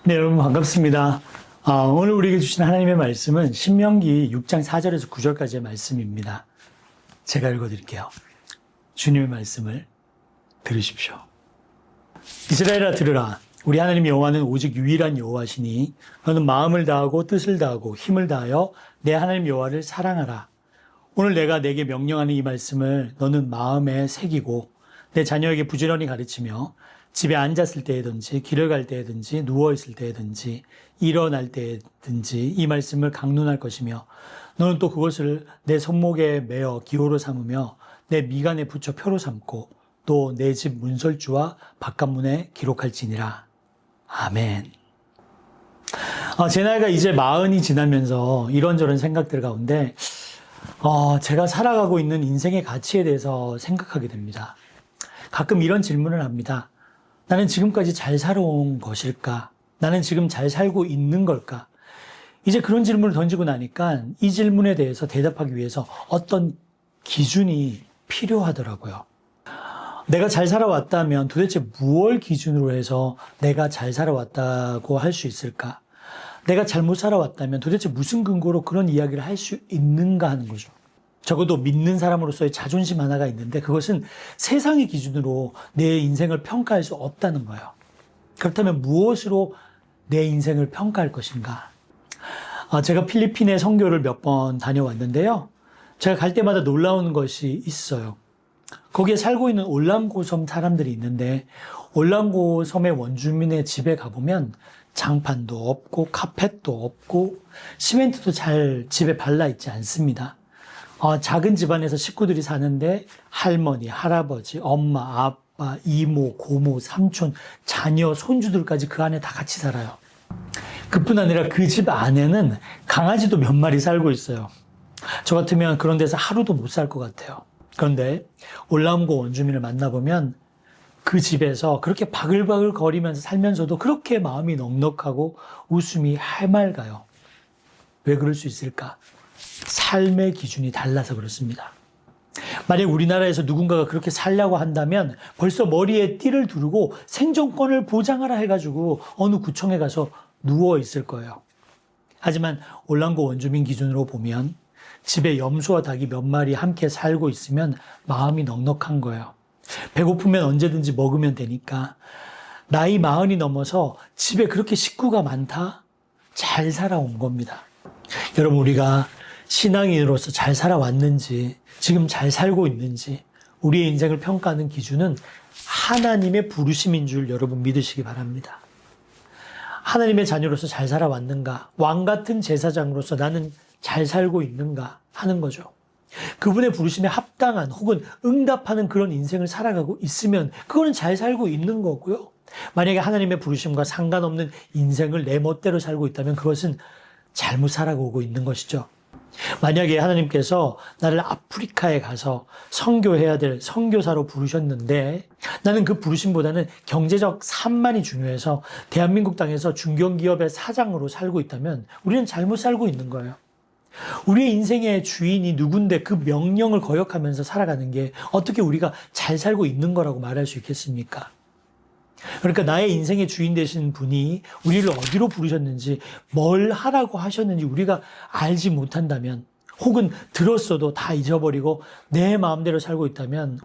네, 여러분 반갑습니다. 오늘 우리에게 주신 하나님의 말씀은 신명기 6장 4절에서 9절까지의 말씀입니다. 제가 읽어드릴게요. 주님의 말씀을 들으십시오. 이스라엘아 들으라. 우리 하나님 여호와는 오직 유일한 여호와시니 너는 마음을 다하고 뜻을 다하고 힘을 다하여 내 하나님 여호와를 사랑하라. 오늘 내가 내게 명령하는 이 말씀을 너는 마음에 새기고 내 자녀에게 부지런히 가르치며 집에 앉았을 때에든지 길을 갈 때에든지 누워있을 때에든지 일어날 때에든지 이 말씀을 강론할 것이며 너는 또 그것을 내 손목에 매어 기호로 삼으며 내 미간에 붙여 표로 삼고 또 내 집 문설주와 바깥문에 기록할지니라. 아멘. 제 나이가 이제 40이 지나면서 이런저런 생각들 가운데 제가 살아가고 있는 인생의 가치에 대해서 생각하게 됩니다. 가끔 이런 질문을 합니다. 나는 지금까지 잘 살아온 것일까? 나는 지금 잘 살고 있는 걸까? 이제 그런 질문을 던지고 나니까 이 질문에 대해서 대답하기 위해서 어떤 기준이 필요하더라고요. 내가 잘 살아왔다면 도대체 무엇을 기준으로 해서 내가 잘 살아왔다고 할 수 있을까? 내가 잘못 살아왔다면 도대체 무슨 근거로 그런 이야기를 할 수 있는가 하는 거죠. 적어도 믿는 사람으로서의 자존심 하나가 있는데 그것은 세상의 기준으로 내 인생을 평가할 수 없다는 거예요. 그렇다면 무엇으로 내 인생을 평가할 것인가? 제가 필리핀에 선교를 몇 번 다녀왔는데요. 제가 갈 때마다 놀라운 것이 있어요. 거기에 살고 있는 올랑고 섬 사람들이 있는데 올랑고 섬의 원주민의 집에 가보면 장판도 없고 카펫도 없고 시멘트도 잘 집에 발라 있지 않습니다. 작은 집안에서 식구들이 사는데 할머니, 할아버지, 엄마, 아빠, 이모, 고모, 삼촌, 자녀, 손주들까지 그 안에 다 같이 살아요. 그뿐 아니라 그 집 안에는 강아지도 몇 마리 살고 있어요. 저 같으면 그런 데서 하루도 못 살 것 같아요. 그런데 올라온고 원주민을 만나보면 그 집에서 그렇게 바글바글 거리면서 살면서도 그렇게 마음이 넉넉하고 웃음이 해맑아요. 왜 그럴 수 있을까? 삶의 기준이 달라서 그렇습니다. 만약 우리나라에서 누군가가 그렇게 살려고 한다면 벌써 머리에 띠를 두르고 생존권을 보장하라 해가지고 어느 구청에 가서 누워 있을 거예요. 하지만 올랑고 원주민 기준으로 보면 집에 염소와 닭이 몇 마리 함께 살고 있으면 마음이 넉넉한 거예요. 배고프면 언제든지 먹으면 되니까. 나이 40이 넘어서 집에 그렇게 식구가 많다? 잘 살아온 겁니다. 여러분, 우리가 신앙인으로서 잘 살아왔는지, 지금 잘 살고 있는지, 우리의 인생을 평가하는 기준은 하나님의 부르심인 줄 여러분 믿으시기 바랍니다. 하나님의 자녀로서 잘 살아왔는가? 왕 같은 제사장으로서 나는 잘 살고 있는가 하는 거죠. 그분의 부르심에 합당한 혹은 응답하는 그런 인생을 살아가고 있으면 그거는 잘 살고 있는 거고요. 만약에 하나님의 부르심과 상관없는 인생을 내 멋대로 살고 있다면 그것은 잘못 살아가고 있는 것이죠. 만약에 하나님께서 나를 아프리카에 가서 선교해야 될 선교사로 부르셨는데 나는 그 부르심보다는 경제적 산만이 중요해서 대한민국 땅에서 중견기업의 사장으로 살고 있다면 우리는 잘못 살고 있는 거예요. 우리의 인생의 주인이 누군데 그 명령을 거역하면서 살아가는 게 어떻게 우리가 잘 살고 있는 거라고 말할 수 있겠습니까? 그러니까 나의 인생의 주인 되신 분이 우리를 어디로 부르셨는지 뭘 하라고 하셨는지 우리가 알지 못한다면 혹은 들었어도 다 잊어버리고 내 마음대로 살고 있다면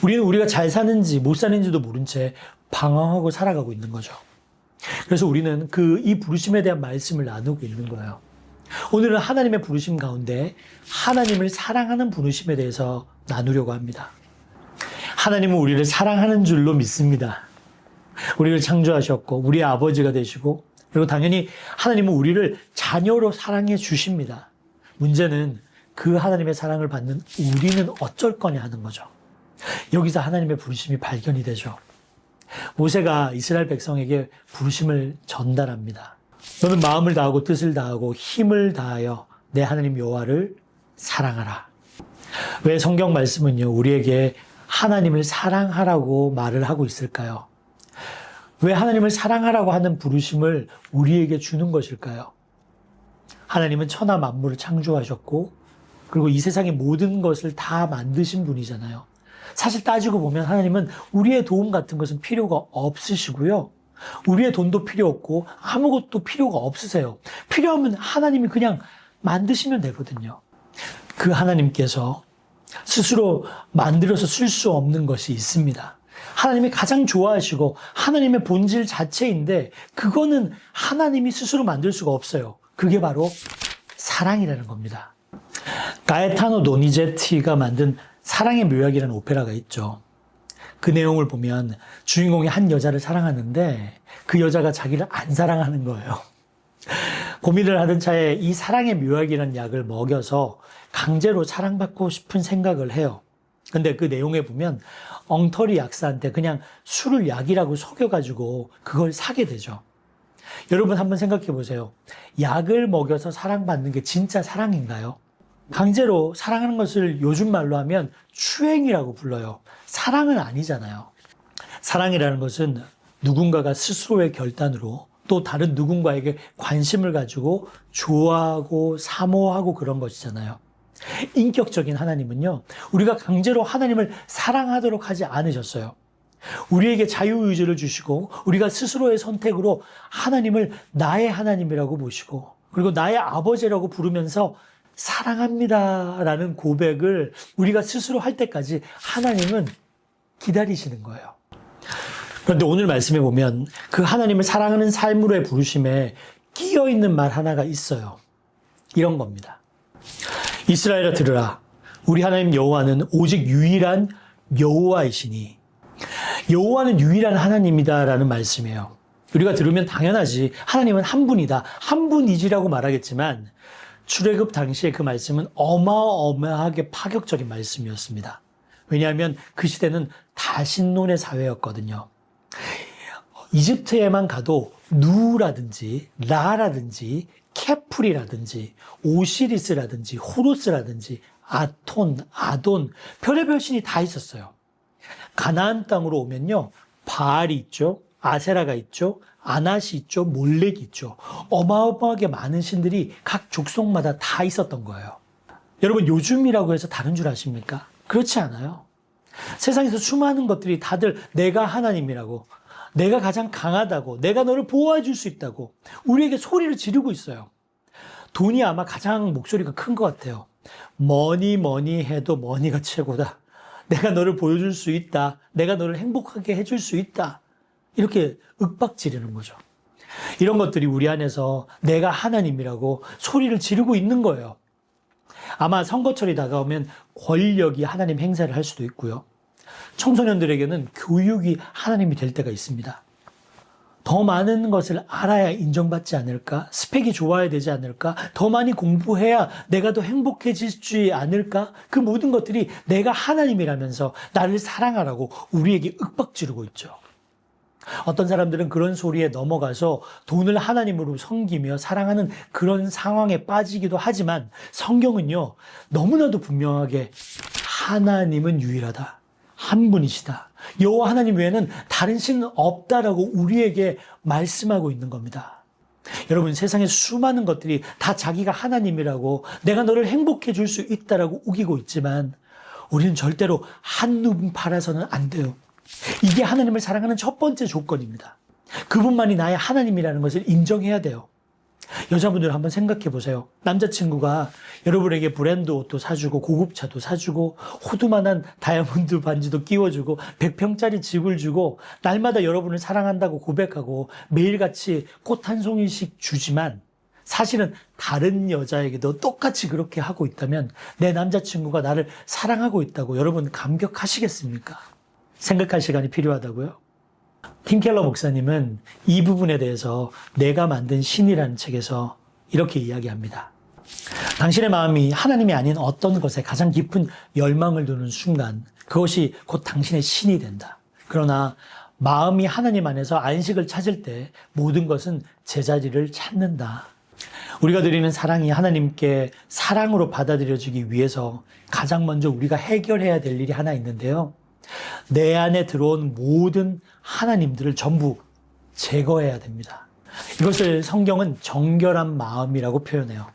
우리는 우리가 잘 사는지 못 사는지도 모른 채 방황하고 살아가고 있는 거죠. 그래서 우리는 이 부르심에 대한 말씀을 나누고 있는 거예요. 오늘은 하나님의 부르심 가운데 하나님을 사랑하는 부르심에 대해서 나누려고 합니다. 하나님은 우리를 사랑하는 줄로 믿습니다. 우리를 창조하셨고 우리의 아버지가 되시고 그리고 당연히 하나님은 우리를 자녀로 사랑해 주십니다. 문제는 그 하나님의 사랑을 받는 우리는 어쩔 거냐 하는 거죠. 여기서 하나님의 부르심이 발견이 되죠. 모세가 이스라엘 백성에게 부르심을 전달합니다. 너는 마음을 다하고 뜻을 다하고 힘을 다하여 내 하나님 여호와를 사랑하라. 왜 성경 말씀은요 우리에게 하나님을 사랑하라고 말을 하고 있을까요? 왜 하나님을 사랑하라고 하는 부르심을 우리에게 주는 것일까요? 하나님은 천하 만물을 창조하셨고 그리고 이 세상의 모든 것을 다 만드신 분이잖아요. 사실 따지고 보면 하나님은 우리의 도움 같은 것은 필요가 없으시고요. 우리의 돈도 필요 없고 아무것도 필요가 없으세요. 필요하면 하나님이 그냥 만드시면 되거든요. 그 하나님께서 스스로 만들어서 쓸 수 없는 것이 있습니다. 하나님이 가장 좋아하시고 하나님의 본질 자체인데 그거는 하나님이 스스로 만들 수가 없어요. 그게 바로 사랑이라는 겁니다. 가에타노 도니제티가 만든 사랑의 묘약이라는 오페라가 있죠. 그 내용을 보면 주인공이 한 여자를 사랑하는데 그 여자가 자기를 안 사랑하는 거예요. 고민을 하던 차에 이 사랑의 묘약이라는 약을 먹여서 강제로 사랑받고 싶은 생각을 해요. 근데 그 내용에 보면 엉터리 약사한테 그냥 술을 약이라고 속여가지고 그걸 사게 되죠. 여러분 한번 생각해 보세요. 약을 먹여서 사랑받는 게 진짜 사랑인가요? 강제로 사랑하는 것을 요즘 말로 하면 추행이라고 불러요. 사랑은 아니잖아요. 사랑이라는 것은 누군가가 스스로의 결단으로 또 다른 누군가에게 관심을 가지고 좋아하고 사모하고 그런 것이잖아요. 인격적인 하나님은요, 우리가 강제로 하나님을 사랑하도록 하지 않으셨어요. 우리에게 자유의지를 주시고 우리가 스스로의 선택으로 하나님을 나의 하나님이라고 보시고 그리고 나의 아버지라고 부르면서 사랑합니다 라는 고백을 우리가 스스로 할 때까지 하나님은 기다리시는 거예요. 그런데 오늘 말씀에 보면 그 하나님을 사랑하는 삶으로의 부르심에 끼어있는 말 하나가 있어요. 이런 겁니다. 이스라엘아 들으라. 우리 하나님 여호와는 오직 유일한 여호와이시니. 여호와는 유일한 하나님이다라는 말씀이에요. 우리가 들으면 당연하지. 하나님은 한 분이다. 한 분이지라고 말하겠지만 출애굽 당시에 그 말씀은 어마어마하게 파격적인 말씀이었습니다. 왜냐하면 그 시대는 다신론의 사회였거든요. 이집트에만 가도 누라든지 라라든지 케풀이라든지 오시리스라든지 호루스라든지 아톤, 아돈, 별의별 신이 다 있었어요. 가나안 땅으로 오면요, 바알이 있죠, 아세라가 있죠, 아낫이 있죠, 몰렉이 있죠. 어마어마하게 많은 신들이 각 족속마다 다 있었던 거예요. 여러분 요즘이라고 해서 다른 줄 아십니까? 그렇지 않아요. 세상에서 수많은 것들이 다들 내가 하나님이라고, 내가 가장 강하다고, 내가 너를 보호해 줄 수 있다고 우리에게 소리를 지르고 있어요. 돈이 아마 가장 목소리가 큰 것 같아요. 뭐니 해도 머니가 최고다. 내가 너를 보여줄 수 있다. 내가 너를 행복하게 해줄 수 있다. 이렇게 윽박지르는 거죠. 이런 것들이 우리 안에서 내가 하나님이라고 소리를 지르고 있는 거예요. 아마 선거철이 다가오면 권력이 하나님 행사를 할 수도 있고요. 청소년들에게는 교육이 하나님이 될 때가 있습니다. 더 많은 것을 알아야 인정받지 않을까? 스펙이 좋아야 되지 않을까? 더 많이 공부해야 내가 더 행복해지지 않을까? 그 모든 것들이 내가 하나님이라면서 나를 사랑하라고 우리에게 윽박지르고 있죠. 어떤 사람들은 그런 소리에 넘어가서 돈을 하나님으로 섬기며 사랑하는 그런 상황에 빠지기도 하지만 성경은요, 너무나도 분명하게 하나님은 유일하다. 한 분이시다. 여호와 하나님 외에는 다른 신은 없다라고 우리에게 말씀하고 있는 겁니다. 여러분 세상에 수많은 것들이 다 자기가 하나님이라고 내가 너를 행복해 줄 수 있다라고 우기고 있지만 우리는 절대로 한눈 팔아서는 안 돼요. 이게 하나님을 사랑하는 첫 번째 조건입니다. 그분만이 나의 하나님이라는 것을 인정해야 돼요. 여자분들 한번 생각해 보세요. 남자친구가 여러분에게 브랜드 옷도 사주고 고급차도 사주고 호두만한 다이아몬드 반지도 끼워주고 100평짜리 집을 주고 날마다 여러분을 사랑한다고 고백하고 매일같이 꽃 한 송이씩 주지만 사실은 다른 여자에게도 똑같이 그렇게 하고 있다면 내 남자친구가 나를 사랑하고 있다고 여러분 감격하시겠습니까? 생각할 시간이 필요하다고요? 팀 켈러 목사님은 이 부분에 대해서 내가 만든 신이라는 책에서 이렇게 이야기합니다. 당신의 마음이 하나님이 아닌 어떤 것에 가장 깊은 열망을 두는 순간 그것이 곧 당신의 신이 된다. 그러나 마음이 하나님 안에서 안식을 찾을 때 모든 것은 제자리를 찾는다. 우리가 드리는 사랑이 하나님께 사랑으로 받아들여지기 위해서 가장 먼저 우리가 해결해야 될 일이 하나 있는데요. 내 안에 들어온 모든 하나님들을 전부 제거해야 됩니다. 이것을 성경은 정결한 마음이라고 표현해요.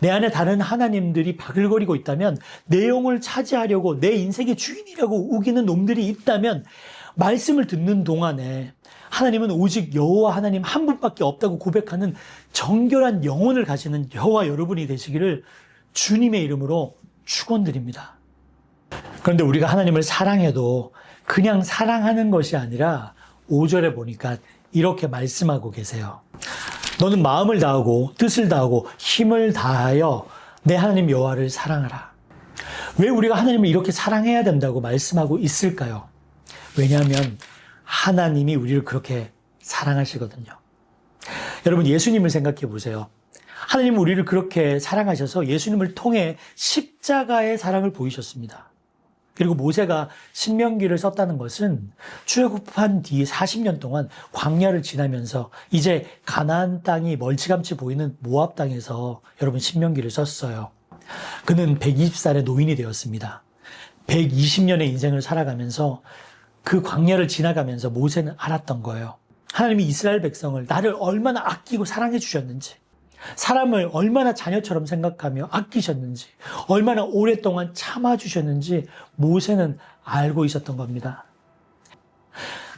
내 안에 다른 하나님들이 바글거리고 있다면, 내 영을 차지하려고 내 인생의 주인이라고 우기는 놈들이 있다면, 말씀을 듣는 동안에 하나님은 오직 여호와 하나님 한 분밖에 없다고 고백하는 정결한 영혼을 가지는 저와 여러분이 되시기를 주님의 이름으로 축원드립니다. 그런데 우리가 하나님을 사랑해도 그냥 사랑하는 것이 아니라 5절에 보니까 이렇게 말씀하고 계세요. 너는 마음을 다하고 뜻을 다하고 힘을 다하여 내 하나님 여호와를 사랑하라. 왜 우리가 하나님을 이렇게 사랑해야 된다고 말씀하고 있을까요? 왜냐하면 하나님이 우리를 그렇게 사랑하시거든요. 여러분, 예수님을 생각해 보세요. 하나님은 우리를 그렇게 사랑하셔서 예수님을 통해 십자가의 사랑을 보이셨습니다. 그리고 모세가 신명기를 썼다는 것은 출애굽한 뒤 40년 동안 광야를 지나면서 이제 가나안 땅이 멀찌감치 보이는 모압 땅에서 여러분 신명기를 썼어요. 그는 120살의 노인이 되었습니다. 120년의 인생을 살아가면서 그 광야를 지나가면서 모세는 알았던 거예요. 하나님이 이스라엘 백성을 나를 얼마나 아끼고 사랑해 주셨는지, 사람을 얼마나 자녀처럼 생각하며 아끼셨는지, 얼마나 오랫동안 참아주셨는지 모세는 알고 있었던 겁니다.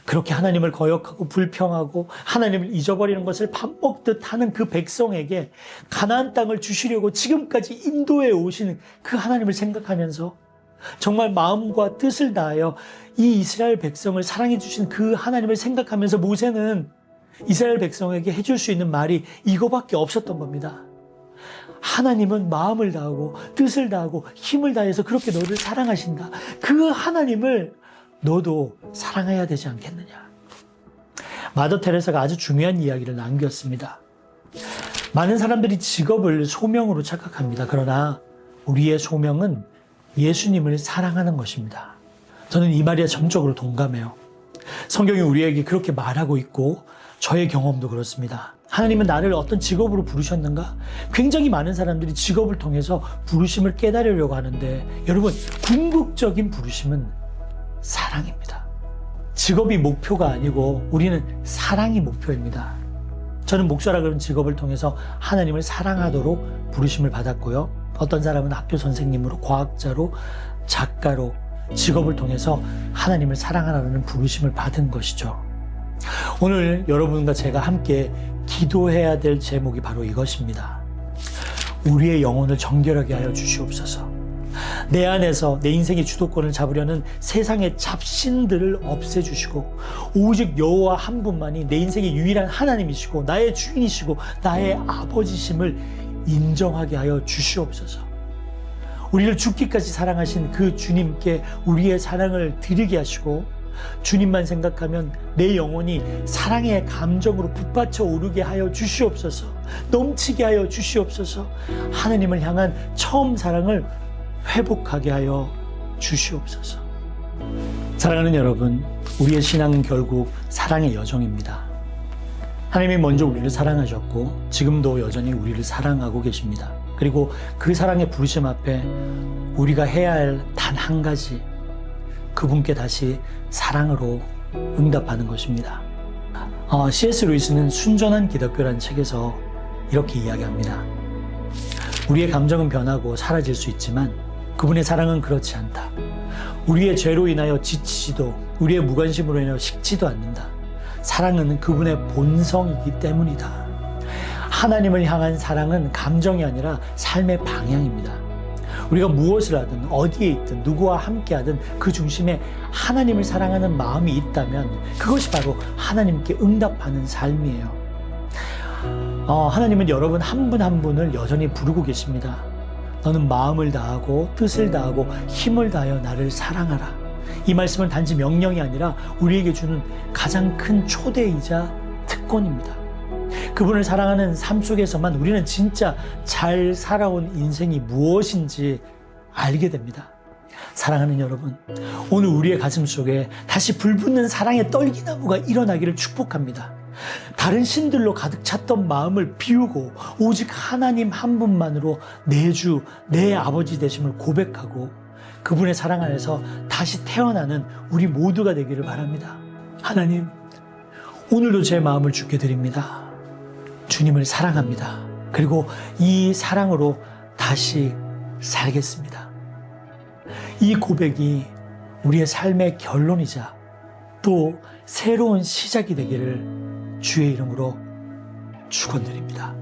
그렇게 하나님을 거역하고 불평하고 하나님을 잊어버리는 것을 밥 먹듯 하는 그 백성에게 가나안 땅을 주시려고 지금까지 인도해 오신 그 하나님을 생각하면서 정말 마음과 뜻을 다하여 이 이스라엘 백성을 사랑해 주신 그 하나님을 생각하면서 모세는 이스라엘 백성에게 해줄 수 있는 말이 이거밖에 없었던 겁니다. 하나님은 마음을 다하고 뜻을 다하고 힘을 다해서 그렇게 너를 사랑하신다. 그 하나님을 너도 사랑해야 되지 않겠느냐. 마더 테레사가 아주 중요한 이야기를 남겼습니다. 많은 사람들이 직업을 소명으로 착각합니다. 그러나 우리의 소명은 예수님을 사랑하는 것입니다. 저는 이 말에 전적으로 동감해요. 성경이 우리에게 그렇게 말하고 있고 저의 경험도 그렇습니다. 하나님은 나를 어떤 직업으로 부르셨는가? 굉장히 많은 사람들이 직업을 통해서 부르심을 깨달으려고 하는데 여러분, 궁극적인 부르심은 사랑입니다. 직업이 목표가 아니고 우리는 사랑이 목표입니다. 저는 목사라 그런 직업을 통해서 하나님을 사랑하도록 부르심을 받았고요. 어떤 사람은 학교 선생님으로, 과학자로, 작가로 직업을 통해서 하나님을 사랑하라는 부르심을 받은 것이죠. 오늘 여러분과 제가 함께 기도해야 될 제목이 바로 이것입니다. 우리의 영혼을 정결하게 하여 주시옵소서. 내 안에서 내 인생의 주도권을 잡으려는 세상의 잡신들을 없애주시고 오직 여호와 한 분만이 내 인생의 유일한 하나님이시고 나의 주인이시고 나의 아버지심을 인정하게 하여 주시옵소서. 우리를 죽기까지 사랑하신 그 주님께 우리의 사랑을 드리게 하시고 주님만 생각하면 내 영혼이 사랑의 감정으로 북받쳐 오르게 하여 주시옵소서. 넘치게 하여 주시옵소서. 하나님을 향한 처음 사랑을 회복하게 하여 주시옵소서. 사랑하는 여러분, 우리의 신앙은 결국 사랑의 여정입니다. 하나님이 먼저 우리를 사랑하셨고 지금도 여전히 우리를 사랑하고 계십니다. 그리고 그 사랑의 부르심 앞에 우리가 해야 할 단 한 가지, 그분께 다시 사랑으로 응답하는 것입니다. C.S. 루이스는 순전한 기독교라는 책에서 이렇게 이야기합니다. 우리의 감정은 변하고 사라질 수 있지만 그분의 사랑은 그렇지 않다. 우리의 죄로 인하여 지치지도 우리의 무관심으로 인하여 식지도 않는다. 사랑은 그분의 본성이기 때문이다. 하나님을 향한 사랑은 감정이 아니라 삶의 방향입니다. 우리가 무엇을 하든 어디에 있든 누구와 함께하든 그 중심에 하나님을 사랑하는 마음이 있다면 그것이 바로 하나님께 응답하는 삶이에요. 하나님은 여러분 한 분 한 분을 여전히 부르고 계십니다. 너는 마음을 다하고 뜻을 다하고 힘을 다하여 나를 사랑하라. 이 말씀은 단지 명령이 아니라 우리에게 주는 가장 큰 초대이자 특권입니다. 그분을 사랑하는 삶 속에서만 우리는 진짜 잘 살아온 인생이 무엇인지 알게 됩니다. 사랑하는 여러분, 오늘 우리의 가슴 속에 다시 불붙는 사랑의 떨기나무가 일어나기를 축복합니다. 다른 신들로 가득 찼던 마음을 비우고 오직 하나님 한 분만으로 내 주, 내 아버지 되심을 고백하고 그분의 사랑 안에서 다시 태어나는 우리 모두가 되기를 바랍니다. 하나님, 오늘도 제 마음을 주께 드립니다. 주님을 사랑합니다. 그리고 이 사랑으로 다시 살겠습니다. 이 고백이 우리의 삶의 결론이자 또 새로운 시작이 되기를 주의 이름으로 축원드립니다.